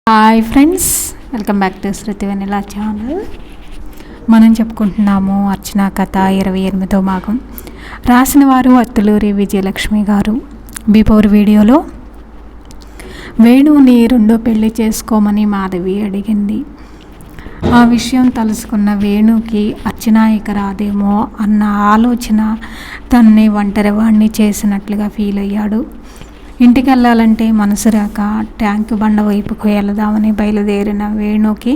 Hi friends, welcome back to Shruti Vennela channel. మనం చెప్పుకుంటున్నాము అర్చన కథ 28వ భాగం. రాసిన వారు అత్తులూరి విజయలక్ష్మి గారు. బిఫోర్ వీడియోలో వేణుని రెండో పెళ్లి చేసుకోమని మాధవి అడిగింది. ఆ విషయం తలుసుకున్న వేణుకి అర్చన ఇక రాదేమో అన్న ఆలోచన తనని ఒంటరివాణ్ణి చేసినట్లుగా ఫీల్ అయ్యాడు. ఇంటికి వెళ్ళాలంటే మనసు రాక ట్యాంకు బండ వైపుకు వెళదామని బయలుదేరిన వేణుకి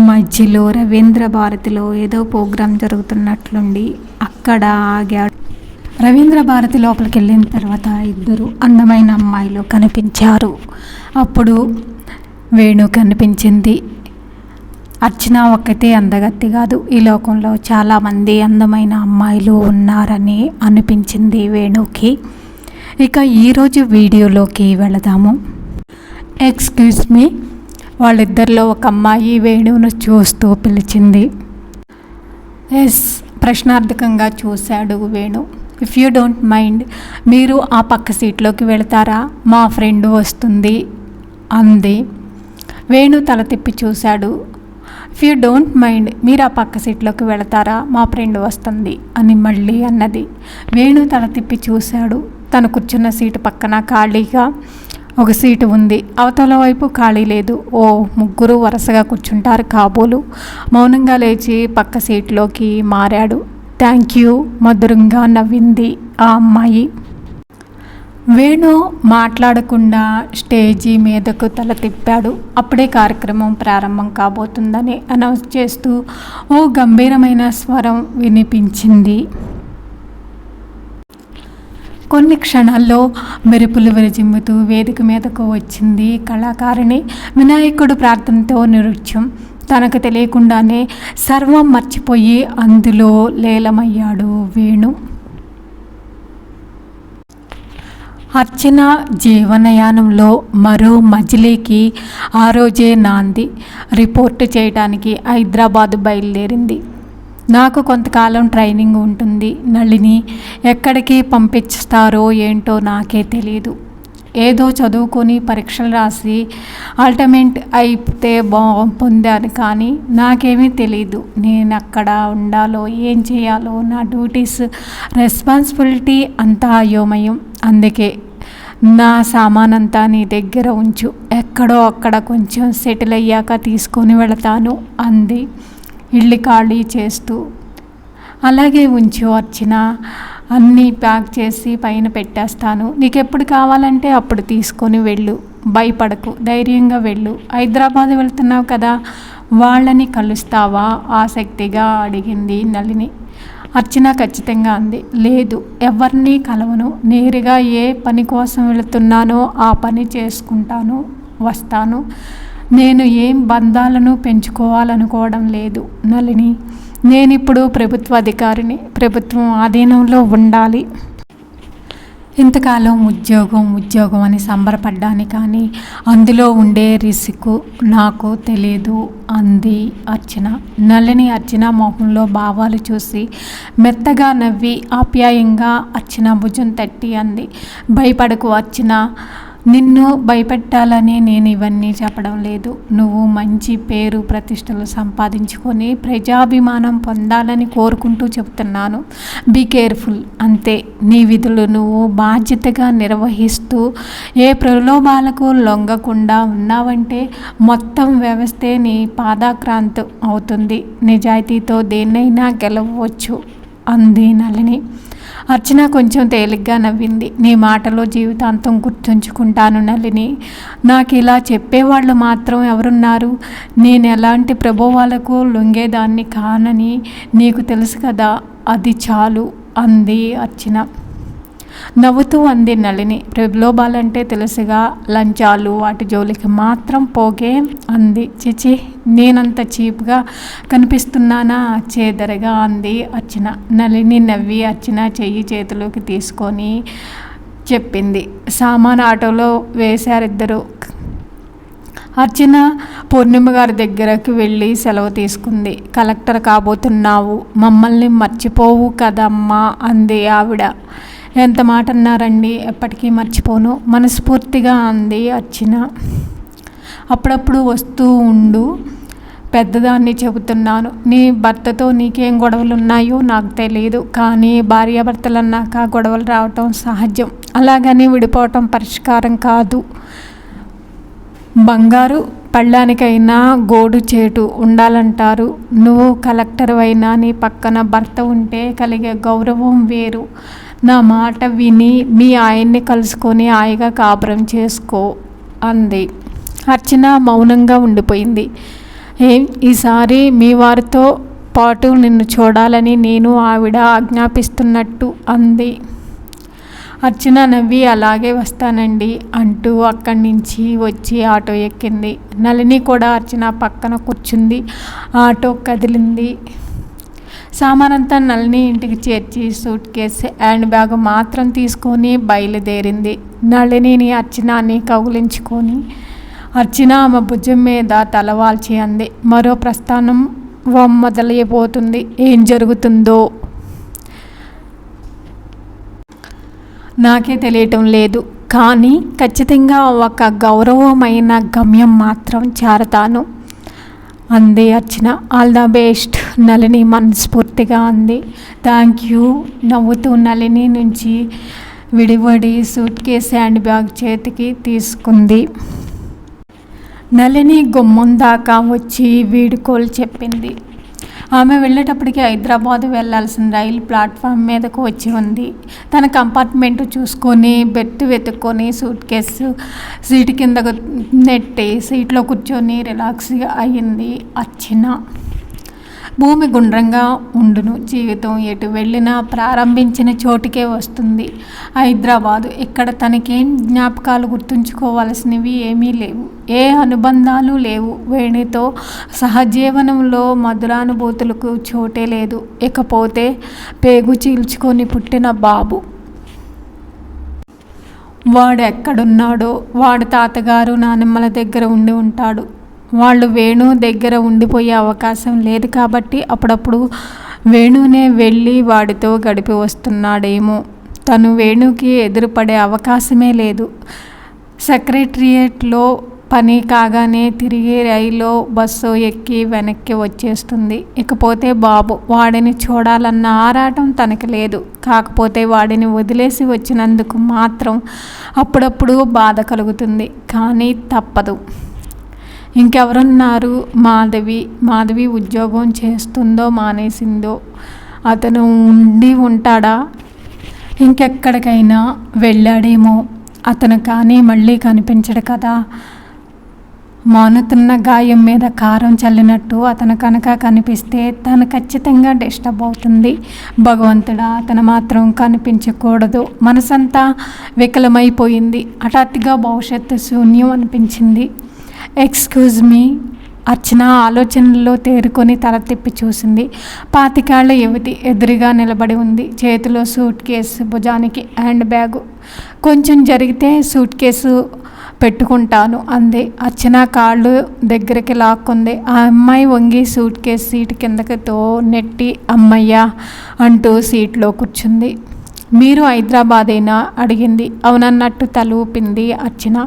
మధ్యలో రవీంద్ర భారతిలో ఏదో ప్రోగ్రాం జరుగుతున్నట్లుండి అక్కడ ఆగాడు. రవీంద్ర భారతి లోపలికి వెళ్ళిన తర్వాత ఇద్దరు అందమైన అమ్మాయిలు కనిపించారు. అప్పుడు వేణు కనిపించింది. అర్చన ఒక్కతే అందగత్తి కాదు, ఈ లోకంలో చాలామంది అందమైన అమ్మాయిలు ఉన్నారని అనిపించింది వేణుకి. ఇక ఈరోజు వీడియోలోకి వెళదాము. ఎక్స్క్యూజ్ మీ, వాళ్ళిద్దరిలో ఒక అమ్మాయి వేణువును చూస్తూ పిలిచింది. ఎస్, ప్రశ్నార్థకంగా చూశాడు Venu. If you don't mind, మీరు ఆ పక్క సీట్లోకి వెళతారా, మా ఫ్రెండ్ వస్తుంది అంది. వేణు తల తిప్పి చూశాడు. ఇఫ్ యూ డోంట్ మైండ్, మీరు ఆ పక్క సీట్లోకి వెళతారా, మా ఫ్రెండ్ వస్తుంది అని మళ్ళీ అన్నది. వేణు తల తిప్పి చూశాడు. తను కూర్చున్న సీటు పక్కన ఖాళీగా ఒక సీటు ఉంది. అవతల వైపు ఖాళీ లేదు. ఓ ముగ్గురు వరుసగా కూర్చుంటారు కాబోలు. మౌనంగా లేచి పక్క సీట్లోకి మారాడు. థ్యాంక్ యూ, మధురంగా నవ్వింది ఆ అమ్మాయి. వేణు మాట్లాడకుండా స్టేజీ మీదకు తల తిప్పాడు. అప్పుడే కార్యక్రమం ప్రారంభం కాబోతుందని అనౌన్స్ చేస్తూ ఓ గంభీరమైన స్వరం వినిపించింది. కొన్ని క్షణాల్లో మెరుపులు విరజిమ్ముతూ వేదిక మీదకు వచ్చింది కళాకారిణి. వినాయకుడు ప్రార్థనతో నృత్యం. తనకు తెలియకుండానే సర్వం మర్చిపోయి అందులో లీలమయ్యాడు వేణు. అర్చన జీవనయానంలో మరో మజిలీకి ఆ రోజే నాంది. రిపోర్టు చేయడానికి హైదరాబాద్ బయలుదేరింది. నాకు కొంతకాలం ట్రైనింగ్ ఉంటుంది. నళిని ఎక్కడికి పంపిస్తారో ఏంటో నాకే తెలియదు. ఏదో చదువుకొని పరీక్షలు రాసి అల్టిమేట్ అయితే పొందాను, కానీ నాకేమీ తెలియదు. నేను అక్కడ ఉండాలో ఏం చేయాలో, నా డ్యూటీస్ రెస్పాన్సిబిలిటీ అంతా అయోమయం. అందుకే నా సామానంతా నీ దగ్గర ఉంచు, ఎక్కడో అక్కడ కొంచెం సెటిల్ అయ్యాక తీసుకొని వెళతాను అంది ఇల్లు ఖాళీ చేస్తూ. అలాగే ఉంచు అర్చన, అన్నీ ప్యాక్ చేసి పైన పెట్టేస్తాను. నీకు ఎప్పుడు కావాలంటే అప్పుడు తీసుకొని వెళ్ళు, భయపడకు, ధైర్యంగా వెళ్ళు. హైదరాబాద్ వెళ్తున్నావు కదా, వాళ్ళని కలుస్తావా ఆసక్తిగా అడిగింది నళిని. అర్చన ఖచ్చితంగా అంది. లేదు, ఎవరిని కలవను. నేరుగా ఏ పని కోసం వెళుతున్నానో ఆ పని చేసుకుంటాను, వస్తాను. నేను ఏం బంధాలను పెంచుకోవాలనుకోవడం లేదు నళిని. నేనిప్పుడు ప్రభుత్వ అధికారిని, ప్రభుత్వం ఆధీనంలో ఉండాలి. ఇంతకాలం ఉద్యోగం అని సంబరపడ్డాను, కానీ అందులో ఉండే రిస్క్ నాకు తెలియదు అంది అర్చన. నళిని అర్చన మొహంలో భావాలు చూసి మెత్తగా నవ్వి ఆప్యాయంగా అర్చన భుజం తట్టి అంది. భయపడకు అర్చన, నిన్ను భయపెట్టాలని నేను ఇవన్నీ చెప్పడం లేదు. నువ్వు మంచి పేరు ప్రతిష్టలు సంపాదించుకొని ప్రజాభిమానం పొందాలని కోరుకుంటూ చెబుతున్నాను. బీ కేర్ఫుల్ అంతే. నీ విధులు నువ్వు బాధ్యతగా నిర్వహిస్తూ ఏ ప్రలోభాలకు లొంగకుండా ఉన్నావంటే మొత్తం వ్యవస్థే నీ పాదాక్రాంతి అవుతుంది. నిజాయితీతో దేన్నైనా గెలవచ్చు అంది నళిని. అర్చన కొంచెం తేలిగ్గా నవ్వింది. నీ మాటలో జీవితాంతం గుర్తుంచుకుంటాను నళిని. నాకు ఇలా చెప్పేవాళ్ళు మాత్రం ఎవరున్నారు? నేను ఎలాంటి ప్రభావాలకు లొంగేదాన్ని కానని నీకు తెలుసు కదా, అది చాలు అంది అర్చన. నవ్వుతూ అంది నళిని. ప్రలోభాలంటే తెలుసుగా, లంచాలు వాటి జోలికి మాత్రం పోగే అంది. చిచి, నేనంత చీప్గా కనిపిస్తున్నానా చేదరగా అంది అర్చన. నళిని నవ్వి అర్చన చెయ్యి చేతిలోకి తీసుకొని చెప్పింది. సామాన్ ఆటోలో వేశారిద్దరు. అర్చన పూర్ణిమ గారి దగ్గరకు వెళ్ళి సెలవు తీసుకుంది. కలెక్టర్ కాబోతున్నావు, మమ్మల్ని మర్చిపోవు కదమ్మా అంది ఆవిడ. ఎంత మాట అన్నారండి, ఎప్పటికీ మర్చిపోను మనస్ఫూర్తిగా అంది అర్చన. అప్పుడప్పుడు వస్తూ ఉండు. పెద్దదాన్ని చెబుతున్నాను. నీ భర్తతో నీకేం గొడవలు ఉన్నాయో నాకు తెలియదు, కానీ భార్యాభర్తలు అన్నాక గొడవలు రావటం సహజం. అలాగని విడిపోవటం పరిష్కారం కాదు. బంగారు పళ్ళానికైనా గోడు చేటు ఉండాలంటారు. నువ్వు కలెక్టర్ అయినా నీ పక్కన భర్త ఉంటే కలిగే గౌరవం వేరు. నా మాట విని మీ ఆయన్ని కలుసుకొని హాయిగా కాపురం చేసుకో అంది. అర్చన మౌనంగా ఉండిపోయింది. ఈసారి మీ వారితో పాటు నిన్ను చూడాలని నేను ఆవిడ ఆజ్ఞాపిస్తున్నట్టు అంది. అర్చన నవ్వి అలాగే వస్తానండి అంటూ అక్కడి నుంచి వచ్చి ఆటో ఎక్కింది. నళిని కూడా అర్చన పక్కన కూర్చుంది. ఆటో కదిలింది. సామానంతా నళిని ఇంటికి చేర్చి సూట్ కేసు హ్యాండ్ బ్యాగ్ మాత్రం తీసుకొని బయలుదేరింది. నళినిని అర్చనని కౌగిలించుకొని అర్చన ఆమె భుజం మీద తలవాల్చి అంది. మరో ప్రస్థానం మొదలైపోతుంది. ఏం జరుగుతుందో నాకే తెలియటం లేదు, కానీ ఖచ్చితంగా ఒక గౌరవమైన గమ్యం మాత్రం చేరతాను అంది అర్చన. ఆల్ ద బెస్ట్ నళిని మనస్ఫూర్తిగా అంది. థ్యాంక్ యూ నవ్వుతూ నళిని నుంచి విడివడి సూట్ కేస్ హ్యాండ్ బ్యాగ్ చేతికి తీసుకుంది. నళిని గుమ్మం దాకా వచ్చి వీడుకోలు చెప్పింది. ఆమె వెళ్ళేటప్పటికి హైదరాబాద్ వెళ్లాల్సిన రైలు ప్లాట్ఫామ్ మీదకు వచ్చి ఉంది. తన కంపార్ట్మెంట్ చూసుకొని బెర్త్ వెతుక్కొని సూట్ కేసు సీటు కిందకు నెట్టి సీట్లో కూర్చొని రిలాక్స్గా అయ్యింది అర్చన. భూమి గుండ్రంగా ఉండును, జీవితం ఎటు వెళ్ళినా ప్రారంభించిన చోటుకే వస్తుంది. హైదరాబాదు. ఇక్కడ తనకేం జ్ఞాపకాలు గుర్తుంచుకోవాల్సినవి ఏమీ లేవు, ఏ అనుబంధాలు లేవు. వేణితో సహజీవనంలో మధురానుభూతులకు చోటే లేదు. ఇకపోతే పేగు చీల్చుకొని పుట్టిన బాబు. వాడు ఎక్కడున్నాడో, వాడు తాతగారు నానమ్మల దగ్గర ఉండి ఉంటాడు. వాళ్ళు వేణు దగ్గర ఉండిపోయే అవకాశం లేదు కాబట్టి అప్పుడప్పుడు వేణునే వెళ్ళి వాడితో గడిపి వస్తున్నాడేమో. తను వేణుకి ఎదురుపడే అవకాశమే లేదు. సెక్రటరియేట్లో పని కాగానే తిరిగి రైల్లో బస్సు ఎక్కి వెనక్కి వచ్చేస్తుంది. ఇకపోతే బాబు. వాడిని చూడాలన్న ఆరాటం తనకి లేదు. కాకపోతే వాడిని వదిలేసి వచ్చినందుకు మాత్రం అప్పుడప్పుడు బాధ కలుగుతుంది. కానీ తప్పదు. ఇంకెవరున్నారు? మాధవి ఉద్యోగం చేస్తుందో మానేసిందో? అతను ఉండి ఉంటాడా? ఇంకెక్కడికైనా వెళ్ళాడేమో. అతను కానీ మళ్ళీ కనిపించడు కదా. మానుతున్న గాయం మీద కారం చల్లినట్టు అతను కనుక కనిపిస్తే తను ఖచ్చితంగా డిస్టర్బ్ అవుతుంది. భగవంతుడా, అతను మాత్రం కనిపించకూడదు. మనసంతా వికలమైపోయింది. హఠాత్తుగా భవిష్యత్తు శూన్యం అనిపించింది. Excuse me. అర్చన ఆలోచనల్లో తేరుకొని తల తిప్పి చూసింది. 25 యువతి ఎదురుగా నిలబడి ఉంది. చేతిలో సూట్ కేసు, భుజానికి హ్యాండ్ బ్యాగు. కొంచెం జరిగితే సూట్ కేసు పెట్టుకుంటాను అంది. అర్చన కాళ్ళు దగ్గరికి లాక్కుంది. ఆ అమ్మాయి వంగి సూట్ కేసు సీటు కిందకితో నెట్టి అమ్మయ్య అంటూ సీట్లో కూర్చుంది. మీరు హైదరాబాదేనా అడిగింది. అవునన్నట్టు తల ఊపింది అర్చన.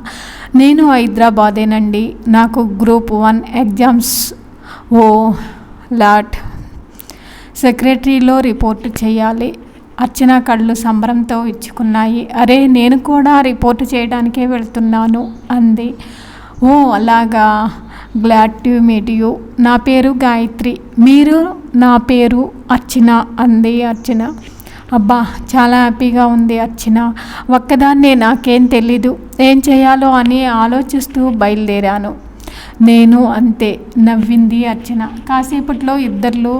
నేను హైదరాబాదేనండి. నాకు గ్రూప్ 1 ఎగ్జామ్స్ లాట్ సెక్రటరీలో రిపోర్టు చేయాలి. అర్చన కళ్ళు సంబరంతో ఇచ్చుకున్నాయి. అరే, నేను కూడా రిపోర్టు చేయడానికే వెళ్తున్నాను అంది. ఓ అలాగా, గ్లాడ్ టు మీట్ యూ. నా పేరు గాయత్రి. మీరు? నా పేరు అర్చన అంది అర్చన. అబ్బా, చాలా హ్యాపీగా ఉంది అర్చన. ఒక్కదాన్నే, నాకేం తెలీదు. ఏం చేయాలో అని ఆలోచిస్తూ బయలుదేరాను. నేను అంతే నవ్వింది అర్చన. కాసేపట్లో ఇద్దరు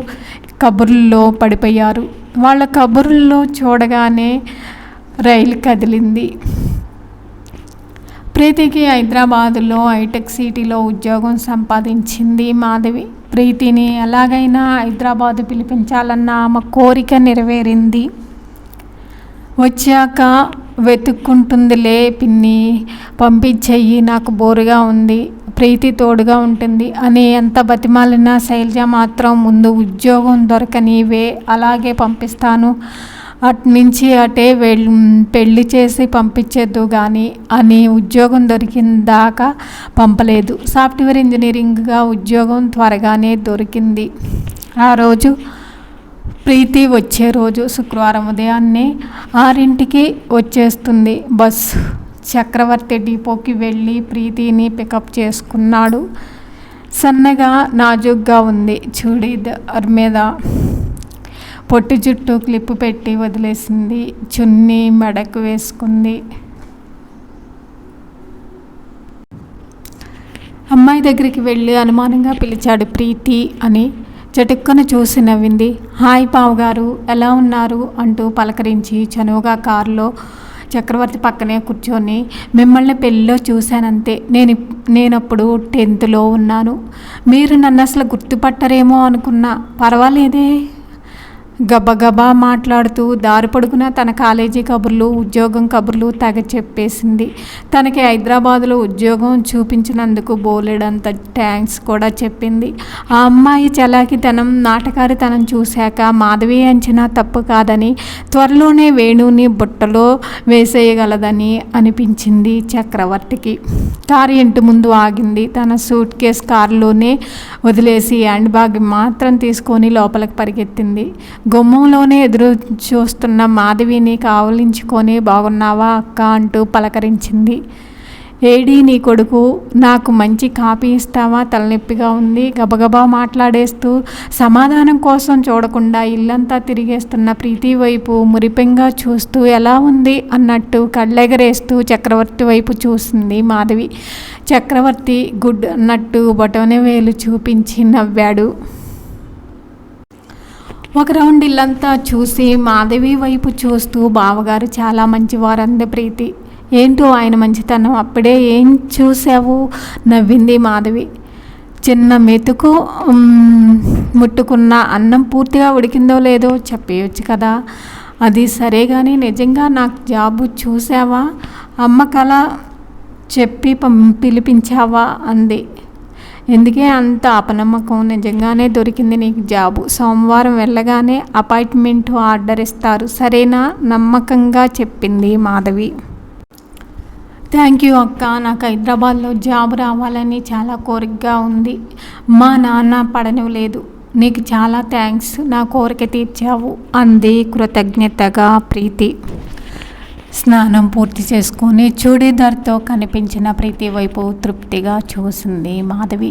కబుర్లలో పడిపోయారు. వాళ్ళ కబుర్లలో చూడగానే రైలు కదిలింది. ప్రీతికి హైదరాబాదులో హైటెక్ సిటీలో ఉద్యోగం సంపాదించింది మాధవి. ప్రీతిని ఎలాగైనా హైదరాబాదు పిలిపించాలన్న ఆమె కోరిక నెరవేరింది. వచ్చాక వెతుక్కుంటుందిలే పిన్ని, పంపించెయ్యి, నాకు బోరుగా ఉంది, ప్రీతి తోడుగా ఉంటుంది అని ఎంత బతిమాలినా శైలజ మాత్రం ముందు ఉద్యోగం దొరకనివే, అలాగే పంపిస్తాను అటు నుంచి అటే పెళ్లి చేసి పంపించేద్దు కానీ అని ఉద్యోగం దొరికిన దాకా పంపలేదు. సాఫ్ట్వేర్ ఇంజనీరింగ్గా ఉద్యోగం త్వరగానే దొరికింది. ఆ రోజు ప్రీతి వచ్చే రోజు శుక్రవారం ఉదయాన్నే 6ంటికి వచ్చేస్తుంది బస్సు. చక్రవర్తి డిపోకి వెళ్ళి ప్రీతిని పికప్ చేసుకున్నాడు. సన్నగా నాజుగ్గా ఉంది. చూడీదార్ మీద పొట్టి జుట్టు క్లిప్పు పెట్టి వదిలేసింది. చున్నీ మెడకు వేసుకుంది. అమ్మాయి దగ్గరికి వెళ్ళి అనుమానంగా పిలిచాడు ప్రీతి అని. చటుక్కున చూసి నవ్వింది. హాయ్ బావగారు, ఎలా ఉన్నారు అంటూ పలకరించి చనువుగా కారులో చక్రవర్తి పక్కనే కూర్చొని, మిమ్మల్ని పెళ్ళిలో చూశానంతే. నేనప్పుడు 10th ఉన్నాను. మీరు నన్ను అసలు గుర్తుపట్టరేమో అనుకున్నా. పర్వాలేదే. గబగబా మాట్లాడుతూ దారి పొడుగునా తన కాలేజీ కబుర్లు, ఉద్యోగం కబుర్లు తెగ చెప్పేసింది. తనకి హైదరాబాదులో ఉద్యోగం చూపించినందుకు బోలెడంత థ్యాంక్స్ కూడా చెప్పింది. ఆ అమ్మాయి చలాకితనం, నాటకారితనం చూశాక మాధవి అంచనా తప్పు కాదని, త్వరలోనే వేణుని బుట్టలో వేసేయగలదని అనిపించింది చక్రవర్తికి. కారు ఇంటి ముందు ఆగింది. తన సూట్ కేస్ కారులోనే వదిలేసి హ్యాండ్ బ్యాగ్ మాత్రం తీసుకొని లోపలికి పరిగెత్తింది. గుమ్మంలోనే ఎదురు చూస్తున్న మాధవిని కావలించుకొని, బాగున్నావా అక్క అంటూ పలకరించింది. ఏడీ నీ కొడుకు, నాకు మంచి కాఫీ ఇస్తావా, తలనొప్పిగా ఉంది. గబగబా మాట్లాడేస్తూ సమాధానం కోసం చూడకుండా ఇల్లంతా తిరిగేస్తున్న ప్రీతి వైపు మురిపెంగా చూస్తూ ఎలా ఉంది అన్నట్టు కళ్ళెగరేస్తూ చక్రవర్తి వైపు చూసింది మాధవి. చక్రవర్తి గుడ్ అన్నట్టు బొటన వేలు చూపించి నవ్వాడు. ఒక రౌండ్ ఇల్లంతా చూసి మాధవి వైపు చూస్తూ, బావగారు చాలా మంచివారంది ప్రీతి. ఏంటో ఆయన మంచితనం, అప్పుడే ఏం చూసావు నవ్వింది మాధవి. చిన్న మెతుకు ముట్టుకున్న అన్నం పూర్తిగా ఉడికిందో లేదో చెప్పేయచ్చు కదా. అది సరే కానీ నిజంగా నాకు జాబు చూసావా, అమ్మ కల చెప్పి పిలిపించావా అంది. ఎందుకే అంత అపనమ్మకం, నిజంగానే దొరికింది నీకు జాబు. సోమవారం వెళ్ళగానే అపాయింట్మెంట్ ఆర్డర్ ఇస్తారు, సరేనా నమ్మకంగా చెప్పింది మాధవి. థ్యాంక్ యూ అక్క, నాకు హైదరాబాద్లో జాబ్ రావాలని చాలా కోరికగా ఉంది. మా నాన్న పడనివ్వలేదు. నీకు చాలా థ్యాంక్స్, నా కోరిక తీర్చావు అంది కృతజ్ఞతగా ప్రీతి. స్నానం పూర్తి చేసుకొని చూడీదార్తో కనిపించిన ప్రీతి వైపు తృప్తిగా చూసింది మాధవి.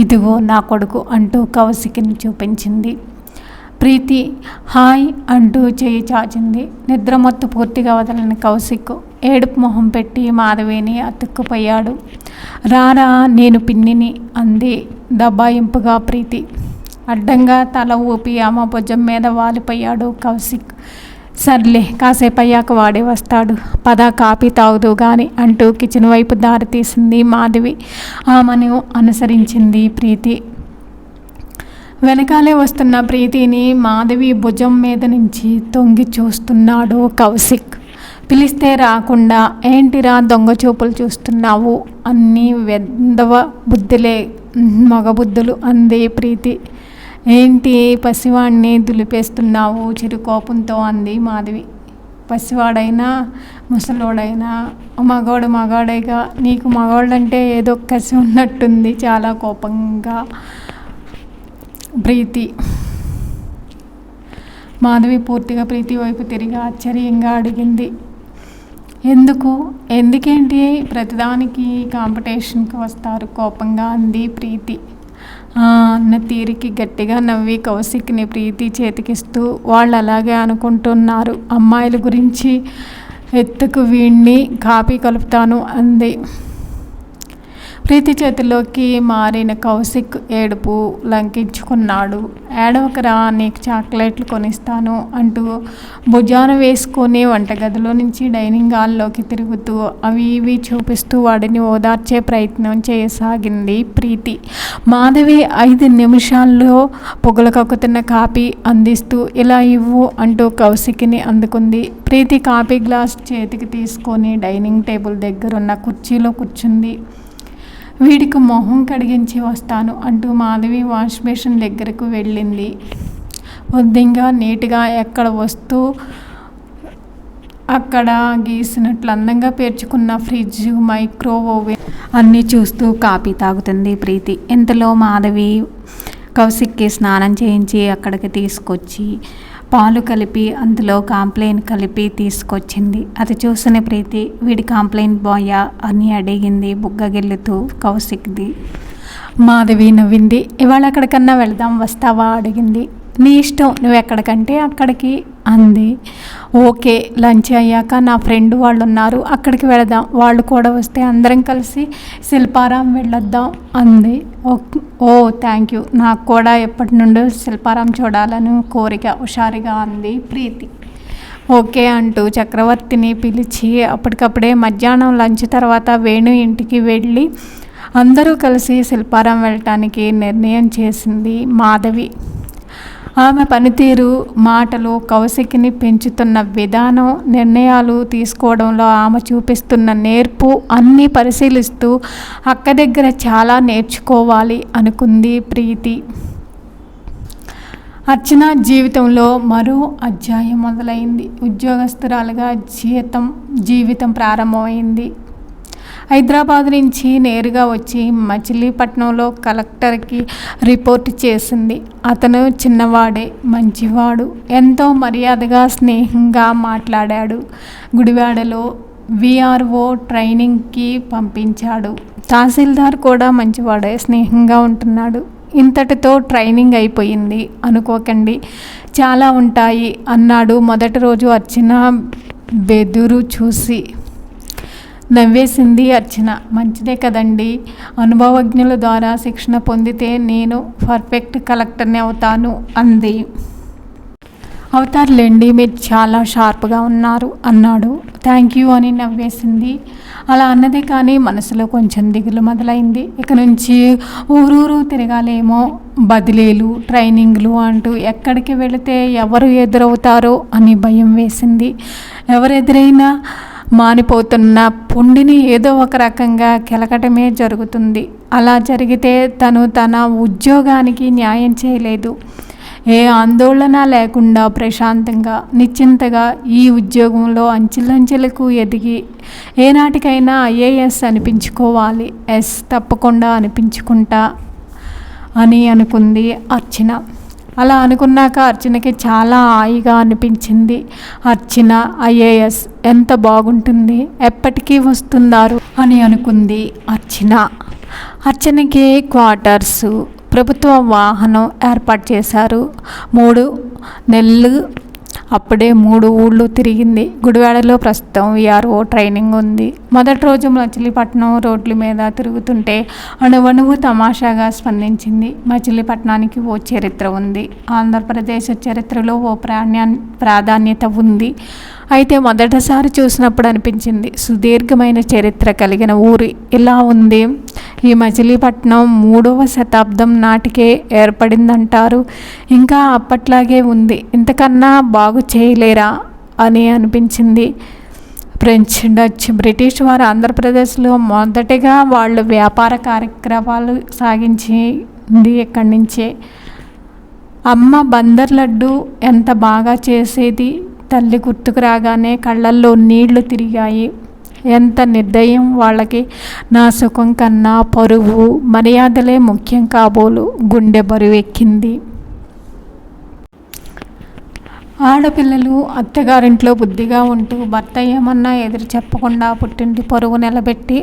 ఇదిగో నా కొడుకు అంటూ కౌశిక్ని చూపించింది. ప్రీతి హాయ్ అంటూ చేయి చాచింది. నిద్రమత్తు పూర్తిగా వదలని కౌశిక్ ఏడుపు మొహం పెట్టి మాధవిని అతుక్కుపోయాడు. రారా నేను పిన్నిని అంది దబాయింపుగా ప్రీతి. అడ్డంగా తల ఊపి ఆమె భుజం మీద వాలిపోయాడు కౌశిక్. సర్లే కాసేపు అయ్యాక వాడే వస్తాడు, పద కాఫీ తాగుదు గాని అంటూ కిచెన్ వైపు దారి తీసింది మాధవి. ఆమెను అనుసరించింది ప్రీతి. వెనకాలే వస్తున్న ప్రీతిని మాధవి భుజం మీద నుంచి తొంగి చూస్తున్నాడు కౌశిక్. పిలిస్తే రాకుండా ఏంటిరా దొంగ చూపులు చూస్తున్నావు, అన్నీ వెందవ బుద్ధులే, మగ బుద్ధులు అంది ప్రీతి. ఏంటి పసివాడిని దులిపేస్తున్నావు చిరుకోపంతో అంది మాధవి. పసివాడైనా ముసలోడైనా మగాడేగా, నీకు మగాళ్ళంటే ఏదో కసి ఉన్నట్టుంది చాలా కోపంగా ప్రీతి. మాధవి పూర్తిగా ప్రీతి వైపు తిరిగి ఆశ్చర్యంగా అడిగింది. ఎందుకేంటి ప్రతిదానికి కాంపిటీషన్కి వస్తారు కోపంగా అంది ప్రీతి. అన్న తీరికి గట్టిగా నవ్వి కౌశిక్ని ప్రీతి చేతికిస్తూ, వాళ్ళు అలాగే అనుకుంటున్నారు, అమ్మాయిల గురించి ఎత్తుకు వీణ్ణి కాపీ కలుపుతాను అంది. ప్రీతి చేతిలోకి మారిన కౌశిక్ ఏడుపు లంకించుకున్నాడు. ఏడవకరా నీకు చాక్లెట్లు కొనిస్తాను అంటూ భుజాన వేసుకొని వంటగదిలో నుంచి డైనింగ్ హాల్లోకి తిరుగుతూ అవి ఇవి చూపిస్తూ వాడిని ఓదార్చే ప్రయత్నం చేయసాగింది ప్రీతి. మాధవి 5 నిమిషాల్లో పొగలు కక్కుతున్న కాఫీ అందిస్తూ ఇలా ఇవ్వు అంటూ కౌశిక్ని అందుకుంది. ప్రీతి కాఫీ గ్లాస్ చేతికి తీసుకొని డైనింగ్ టేబుల్ దగ్గరున్న కుర్చీలో కూర్చుంది. వీడికి మొహం కడిగించి వస్తాను అంటూ మాధవి వాష్ బేసిన్ దగ్గరకు వెళ్ళింది. ఉద్యంగా నీట్గా ఎక్కడ వస్తూ అక్కడ గీసినట్లు అందంగా పేర్చుకున్న ఫ్రిడ్జ్, మైక్రోవేవ్ అన్నీ చూస్తూ కాఫీ తాగుతుంది ప్రీతి. ఇంతలో మాధవి కౌశిక్కి స్నానం చేయించి అక్కడికి తీసుకొచ్చి పాలు కలిపి అందులో కాంప్లైన్ కలిపి తీసుకొచ్చింది. అది చూసిన ప్రీతి వీడి కాంప్లైన్ బాయా అని అడిగింది బుగ్గగిల్లుతూ కౌశిక్ది. మాధవి నవ్వింది. ఇవాళ ఎక్కడికన్నా వెళదాం వస్తావా అడిగింది. నీ ఇష్టం, నువ్వు ఎక్కడికంటే అక్కడికి అంది. ఓకే, లంచ్ అయ్యాక నా ఫ్రెండ్ వాళ్ళు ఉన్నారు, అక్కడికి వెళదాం, వాళ్ళు కూడా వస్తే అందరం కలిసి శిల్పారాం వెళ్ళొద్దాం అంది. ఓ థ్యాంక్ యూ, నాకు కూడా ఎప్పటి నుండో శిల్పారాం చూడాలని కోరిక హుషారుగా అంది ప్రీతి. ఓకే అంటూ చక్రవర్తిని పిలిచి అప్పటికప్పుడే మధ్యాహ్నం లంచ్ తర్వాత వేణు ఇంటికి వెళ్ళి అందరూ కలిసి శిల్పారాం వెళ్ళటానికి నిర్ణయం చేసింది మాధవి. ఆమె పనితీరు, మాటలు, కౌశిక్ని పెంచుతున్న విధానం, నిర్ణయాలు తీసుకోవడంలో ఆమె చూపిస్తున్న నేర్పు అన్నీ పరిశీలిస్తూ అక్క దగ్గర చాలా నేర్చుకోవాలి అనుకుంది ప్రీతి. అర్చన జీవితంలో మరో అధ్యాయం మొదలైంది. ఉద్యోగస్తురాలుగా జీవితం ప్రారంభమైంది. హైదరాబాద్ నుంచి నేరుగా వచ్చి మచిలీపట్నంలో కలెక్టర్కి రిపోర్ట్ చేసింది. అతను చిన్నవాడే, మంచివాడు, ఎంతో మర్యాదగా స్నేహంగా మాట్లాడాడు. గుడివాడలో విఆర్ఓ ట్రైనింగ్కి పంపించాడు. తహసీల్దార్ కూడా మంచివాడే, స్నేహంగా ఉంటున్నాడు. ఇంతటితో ట్రైనింగ్ అయిపోయింది అనుకోకండి, చాలా ఉంటాయి అన్నాడు మొదటి రోజు అర్చన బెదురు చూసి. నవ్వేసింది అర్చన. మంచిదే కదండి, అనుభవజ్ఞుల ద్వారా శిక్షణ పొందితే నేను పర్ఫెక్ట్ కలెక్టర్ని అవుతాను అంది. అవుతారులేండి, మీరు చాలా షార్ప్గా ఉన్నారు అన్నాడు. థ్యాంక్ యూ అని నవ్వేసింది. అలా అన్నదే కానీ మనసులో కొంచెం దిగులు మొదలైంది. ఇక నుంచి ఊరూరు తిరగాలేమో, బదిలీలు, ట్రైనింగ్లు అంటూ ఎక్కడికి వెళితే ఎవరు ఎదురవుతారో అని భయం వేసింది. ఎవరెదురైనా మానిపోతున్న పుండిని ఏదో ఒక రకంగా కెలకటమే జరుగుతుంది. అలా జరిగితే తన ఉద్యోగానికి న్యాయం చేయలేదు. ఏ ఆందోళన లేకుండా ప్రశాంతంగా నిశ్చింతగా ఈ ఉద్యోగంలో అంచెలంచెలకు ఎదిగి ఏనాటికైనా ఐఏఎస్ అనిపించుకోవాలి, తప్పకుండా అనిపించుకుంటా అని అనుకుంది అర్చన. అలా అనుకున్నాక అర్చనకి చాలా హాయిగా అనిపించింది. అర్చన ఐఏఎస్ ఎంత బాగుంటుంది, ఎప్పటికీ వస్తున్నారు అని అనుకుంది అర్చన. అర్చనకి క్వార్టర్సు, ప్రభుత్వ వాహనం ఏర్పాటు చేశారు. 3 నెలలు అప్పుడే 3 ఊళ్ళు తిరిగింది. గుడివాడలో ప్రస్తుతం విఆర్ఓ ట్రైనింగ్ ఉంది. మొదటి రోజు మచిలీపట్నం రోడ్ల మీద తిరుగుతుంటే అణువణువు తమాషాగా స్పందించింది. మచిలీపట్నానికి ఓ చరిత్ర ఉంది, ఆంధ్రప్రదేశ్ చరిత్రలో ఓ ప్రాధాన్యత ఉంది. అయితే మొదటిసారి చూసినప్పుడు అనిపించింది, సుదీర్ఘమైన చరిత్ర కలిగిన ఊరు ఇలా ఉంది. ఈ మచిలీపట్నం 3వ శతాబ్దం నాటికే ఏర్పడిందంటారు. ఇంకా అప్పట్లాగే ఉంది, ఇంతకన్నా బాగు చేయలేరా అని అనిపించింది. ఫ్రెంచ్, డచ్, బ్రిటిష్ వారు ఆంధ్రప్రదేశ్లో మొదటగా వాళ్ళు వ్యాపార కార్యక్రమాలు సాగించింది ఇక్కడి నుంచే. అమ్మ బందర్ లడ్డు ఎంత బాగా చేసేది, తల్లి గుర్తుకు రాగానే కళ్ళల్లో నీళ్లు తిరిగాయి. ఎంత నిర్దయం వాళ్ళకి, నా సుఖం కన్నా పరువు మర్యాదలే ముఖ్యం కాబోలు, గుండె బరువెక్కింది. ఆడపిల్లలు అత్తగారింట్లో బుద్ధిగా ఉంటూ భర్త ఏమన్నా ఎదురు చెప్పకుండా పుట్టింటి పరువు నిలబెట్టి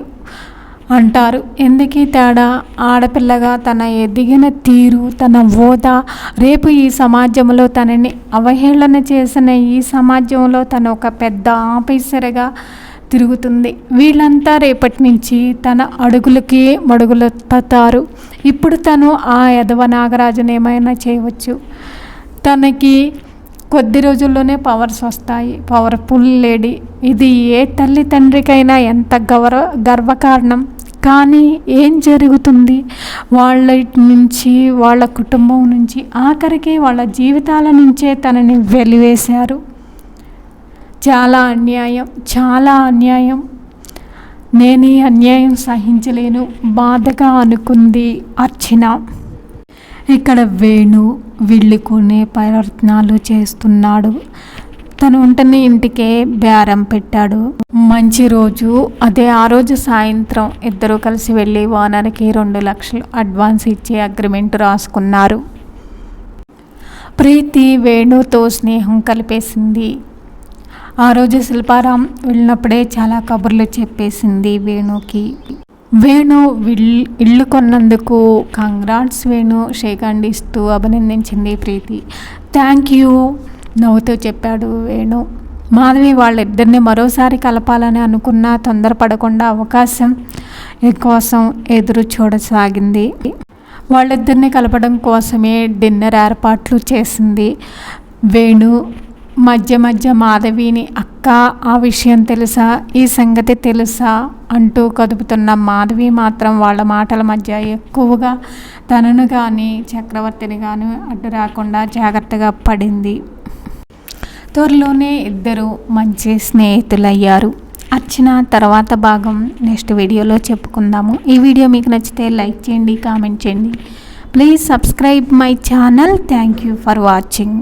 అంటారు. ఎందుకీ తేడా? ఆడపిల్లగా తన ఎదిగిన తీరు, తన హోదా, రేపు ఈ సమాజంలో తనని అవహేళన చేసిన ఈ సమాజంలో తను ఒక పెద్ద ఆఫీసర్గా తిరుగుతుంది. వీళ్ళంతా రేపటి నుంచి తన అడుగులకి మడుగులెత్తారు. ఇప్పుడు తను ఆ యదవ నాగరాజును ఏమైనా చేయవచ్చు. తనకి కొద్ది రోజుల్లోనే పవర్స్ వస్తాయి. Powerful lady. ఇది ఏ తల్లి తండ్రికైనా ఎంత గర్వకారణం. కానీ ఏం జరుగుతుంది? వాళ్ళ నుంచి, వాళ్ళ కుటుంబం నుంచి, ఆఖరికి వాళ్ళ జీవితాల నుంచే తనని వెలివేశారు. చాలా అన్యాయం, చాలా అన్యాయం. నేను ఈ అన్యాయం సహించలేను, బాధగా అనుకుంది అర్చన. ఇక్కడ వేణు విళ్ళుకునే ప్రయత్నాలు చేస్తున్నాడు. తను ఉంటున్న ఇంటికే బేరం పెట్టాడు. మంచి రోజు అదే. ఆ రోజు సాయంత్రం ఇద్దరు కలిసి వెళ్ళి ఓనర్కి 2 లక్షలు అడ్వాన్స్ ఇచ్చి అగ్రిమెంట్ రాసుకున్నారు. ప్రీతి వేణుతో స్నేహం కలిపేసింది. ఆ రోజు శిల్పారాం వెళ్ళినప్పుడే చాలా కబుర్లు చెప్పేసింది వేణుకి. వేణు ఇల్లు కొన్నందుకు కంగ్రాట్స్ వేణు షేక్ హ్యాండ్ ఇస్తూ అభినందించింది ప్రీతి. థ్యాంక్ యూ నవ్వుతూ చెప్పాడు వేణు. మాధవి వాళ్ళిద్దరిని మరోసారి కలపాలని అనుకున్నా తొందరపడకుండా అవకాశం కోసం ఎదురు చూడసాగింది. వాళ్ళిద్దరిని కలపడం కోసమే డిన్నర్ ఏర్పాట్లు చేసింది. వేణు మధ్య మధ్య మాధవిని అక్క ఆ విషయం తెలుసా, ఈ సంగతి తెలుసా అంటూ కదుపుతున్న మాధవి మాత్రం వాళ్ళ మాటల మధ్య ఎక్కువగా తనను కానీ చక్రవర్తిని కానీ అడ్డు రాకుండా జాగ్రత్తగా పడింది. త్వరలోనే ఇద్దరు మంచి స్నేహితులయ్యారు. అర్చన తర్వాత భాగం నెక్స్ట్ వీడియోలో చెప్పుకుందాము. ఈ వీడియో మీకు నచ్చితే లైక్ చేయండి, కామెంట్ చేయండి. Please subscribe my channel. Thank you for watching.